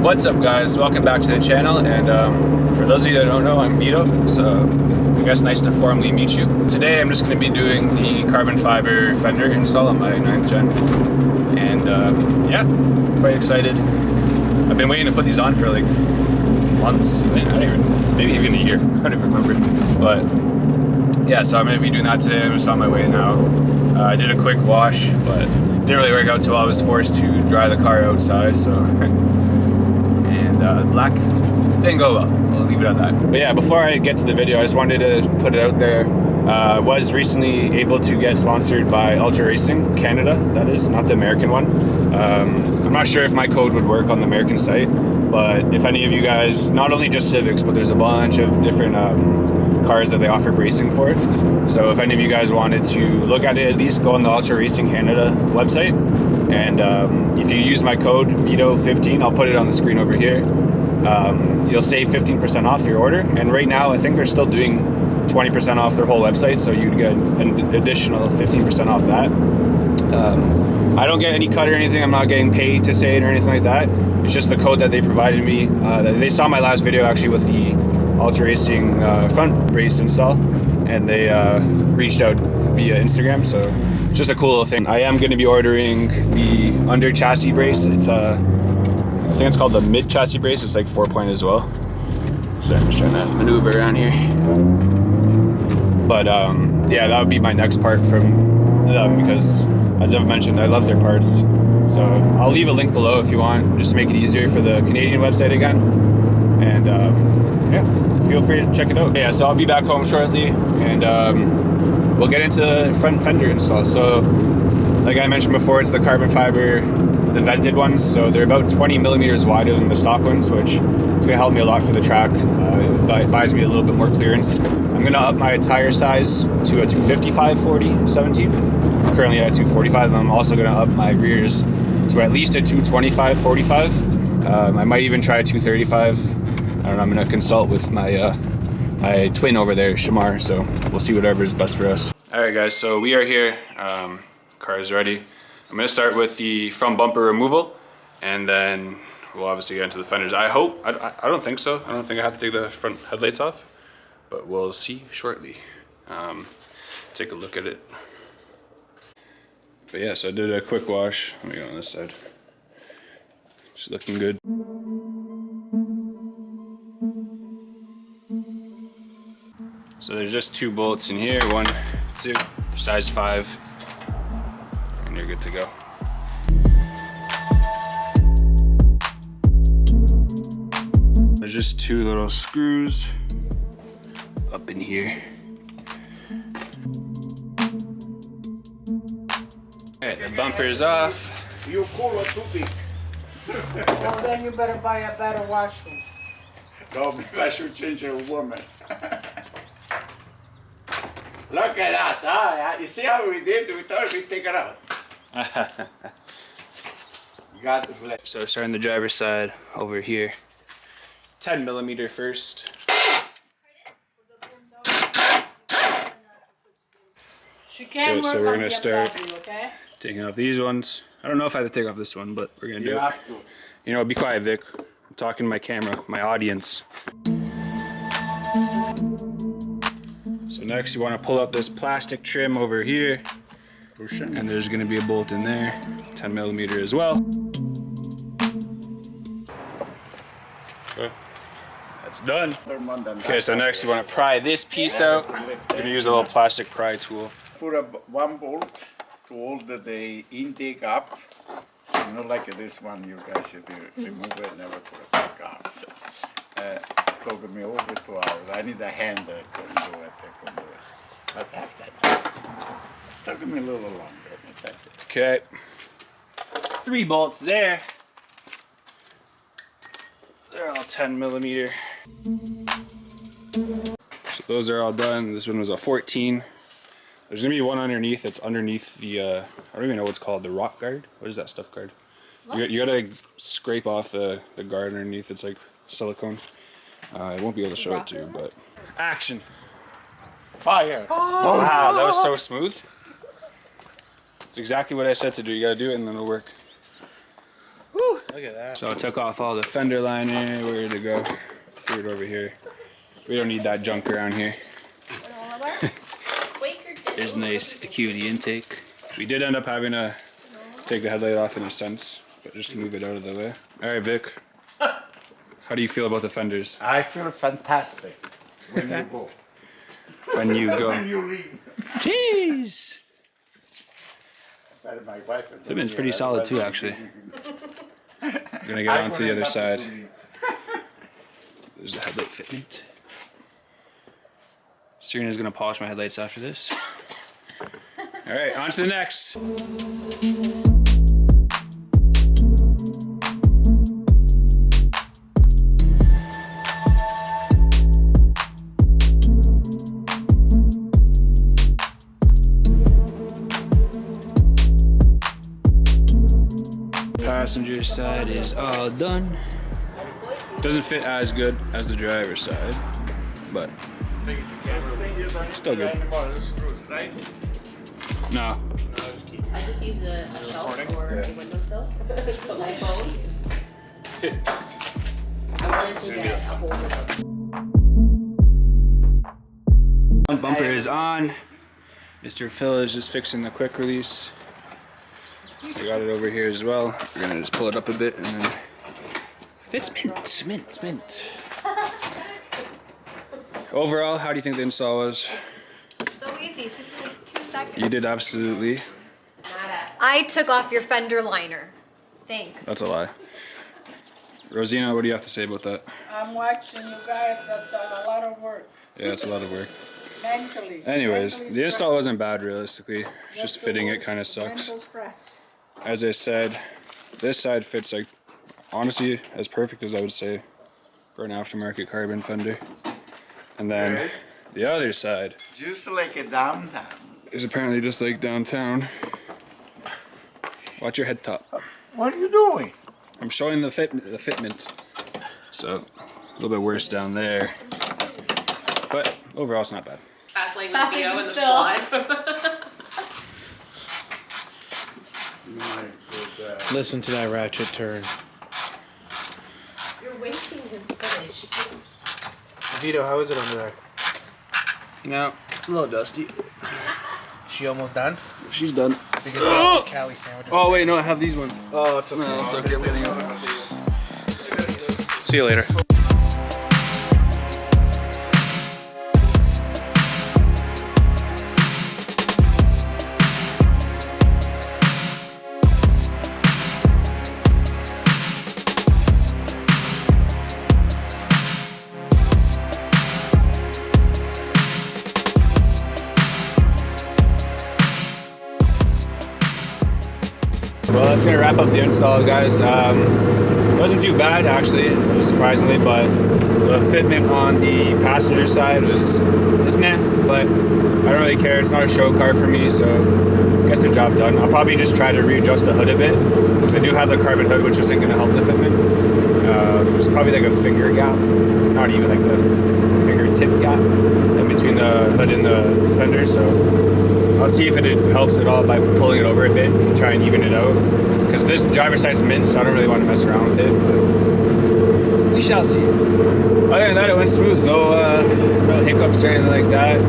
What's up, guys? Welcome back to the channel, and for those of you that don't know, I'm Vito, so I guess nice to formally meet you. Today I'm just going to be doing the carbon fiber fender install on my 9th gen, and yeah, quite excited. I've been waiting to put these on for like months, maybe even a year, I don't even remember, but yeah, so I'm going to be doing that today. I'm just on my way now. I did a quick wash, but didn't really work out too well. I was forced to dry the car outside, so black didn't go well. I'll leave it at that. But yeah, before I get to the video, I just wanted to put it out there. I was recently able to get sponsored by Ultra Racing Canada, that is, not the American one. I'm not sure if my code would work on the American site, but if any of you guys, not only just Civics, but there's a bunch of different cars that they offer bracing for it. So if any of you guys wanted to look at it, at least go on the Ultra Racing Canada website. And if you use my code VITO15, I'll put it on the screen over here. You'll save 15% off your order. And right now, I think they're still doing 20% off their whole website. So you'd get an additional 15% off that. I don't get any cut or anything. I'm not getting paid to say it or anything like that. It's just the code that they provided me. They saw my last video actually with the Ultra Racing front brace install, and they reached out via Instagram, so it's just a cool little thing. I am going to be ordering the under chassis brace. It's I think it's called the mid chassis brace. It's like 4-point as well. So I'm just trying to maneuver around here. But yeah, that would be my next part from them, because as I've mentioned, I love their parts. So I'll leave a link below if you want, just to make it easier for the Canadian website again. And yeah, feel free to check it out. Yeah, so I'll be back home shortly, and we'll get into front fender install. So like I mentioned before, it's the carbon fiber, the vented ones. So they're about 20 millimeters wider than the stock ones, which is going to help me a lot for the track. It buys me a little bit more clearance. I'm going to up my tire size to a 255/40/17. I'm currently at a 245. I'm also going to up my rears to at least a 225/45. I might even try a 235. I don't know, I'm going to consult with my my twin over there, Shamar, so we'll see whatever's best for us. Alright guys, so we are here. Car is ready. I'm going to start with the front bumper removal, and then we'll obviously get into the fenders. I hope, I don't think so. I don't think I have to take the front headlights off, but we'll see shortly. Take a look at it. But yeah, so I did a quick wash. Let me go on this side. It's looking good. So there's just 2 bolts in here, 1, 2, size 5, and you're good to go. There's just 2 little screws up in here. Alright, the bumper's off. You cool or too big? Well, then you better buy a better washroom. No, maybe I should change a woman. Look at that, huh? You see how we did? We thought we'd take it out. God bless. So starting the driver's side over here. 10 millimeter first. She can Okay, work so we're on gonna the start BMW, okay? taking off these ones. I don't know if I have to take off this one, but we're gonna do You it. have to. You know, be quiet, Vic. I'm talking to my camera, my audience. So next you want to pull up this plastic trim over here, and there's going to be a bolt in there, 10 millimeter as well. Okay, that's done. Okay, so next you want to pry this piece out. You're going to use a little plastic pry tool. Put a 1 bolt to hold the intake up. So not like this one, you guys, if you remove it, never put it back on. Took me over 2 hours. I need a hand that couldn't do it. But after that, took me a little longer. Okay, 3 bolts there. They're all 10 millimeter. So those are all done. This one was a 14. There's gonna be one underneath. It's underneath the, I don't even know what's called, the rock guard. What is that stuff guard? You gotta scrape off the guard underneath. It's like silicone. I won't be able to show it to you, but action. Fire! Oh. Wow, that was so smooth. It's exactly what I said to do. You gotta do it and then it'll work. Whew. Look at that. So I took off all the fender liner. Where to go? Threw it over here. We don't need that junk around here. There's a nice acuity intake. We did end up having to take the headlight off in a sense, but just to move it out of the way. All right, Vic. How do you feel about the fenders? I feel fantastic when you go. When you go. When you leave. Jeez. But my wife. Fitment's pretty solid too, actually. I'm gonna get on to the other side. There's the headlight fitment. Serena's gonna polish my headlights after this. All right, on to the next. Passenger side is all done. Doesn't fit as good as the driver's side, but still good. Right? No. I just use a shelf or a windowsill. Put my phone. I wanted to get a hold of them. One bumper is on. Mr. Phil is just fixing the quick release. I got it over here as well. We're gonna just pull it up a bit and then fits mint. Overall, how do you think the install was? So easy, it took me like 2 seconds. You did absolutely. I took off your fender liner. Thanks. That's a lie. Rosina, what do you have to say about that? I'm watching you guys, that's a lot of work, Yeah, it's a lot of work. mentally. Anyways, Mentally the install stress. wasn't bad realistically. It's just fitting it kind of sucks. Mental stress. As I said, this side fits like honestly as perfect as I would say for an aftermarket carbon fender. And then Right. the other side Just like a downtown. is apparently just like downtown. Watch your head top. What are you doing? I'm showing the fitment. So a little bit worse down there. But overall it's not bad. Fast lane Fast with Theo lane in the with Phil. squad. My good, Listen to that ratchet turn. You're wasting his footage. Vito, how is it under there? You know, a little dusty. She almost done? She's done. Because of all the Cali sandwiches. Oh wait, no, I have these ones. Oh, it's okay. No, it's okay. I'm getting them. See you later. Well, that's gonna wrap up the install, guys. It wasn't too bad actually, surprisingly, but the fitment on the passenger side was meh, but I don't really care. It's not a show car for me, so I guess the job done. I'll probably just try to readjust the hood a bit because I do have the carbon hood, which isn't gonna help the fitment. There's probably like a finger gap, not even like the fingertip gap in between the hood and the fender, so I'll see if it helps at all by pulling it over a bit and try and even it out. Because this driver's side's mint, so I don't really want to mess around with it. But we shall see. Other than that, it went smooth. No hiccups or anything like that.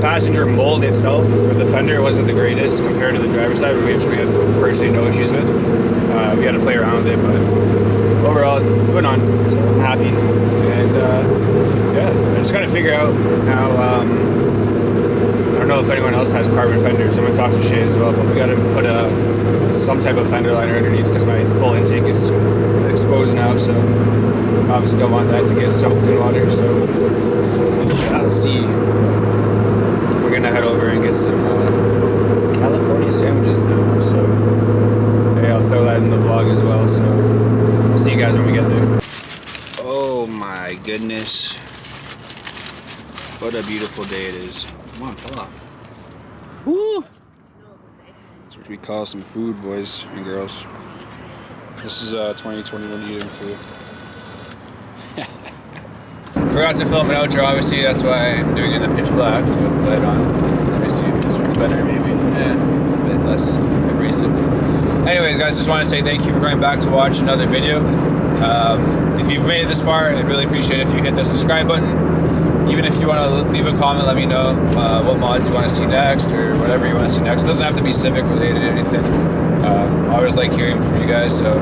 Passenger mold itself for the fender wasn't the greatest compared to the driver's side, which we had virtually no issues with. We had to play around with it, but overall, it went on. So I'm happy. And yeah, I just got to figure out how. I don't know if anyone else has carbon fenders. I'm gonna talk to Shay as well, but we gotta put some type of fender liner underneath because my full intake is exposed now, so obviously don't want that to get soaked in water, so I'll see. We're gonna head over and get some California sandwiches now, so hey, I'll throw that in the vlog as well, so I'll see you guys when we get there. Oh my goodness. What a beautiful day it is. Come on, fall off. Woo! That's what we call some food, boys and girls. This is 2021 eating food. Forgot to film an outro, obviously, that's why I'm doing it in the pitch black with the light on. Let me see if this one's better, maybe. Yeah, a bit less abrasive. Anyways, guys, just want to say thank you for coming back to watch another video. If you've made it this far, I'd really appreciate it if you hit the subscribe button. Even if you want to leave a comment, let me know what mods you want to see next or whatever you want to see next. It doesn't have to be Civic related or anything. I always like hearing from you guys. So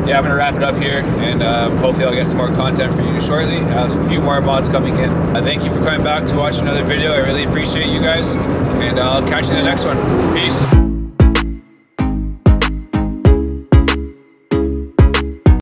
yeah, I'm going to wrap it up here, and hopefully I'll get some more content for you shortly. A few more mods coming in. Thank you for coming back to watch another video. I really appreciate you guys, and I'll catch you in the next one. Peace.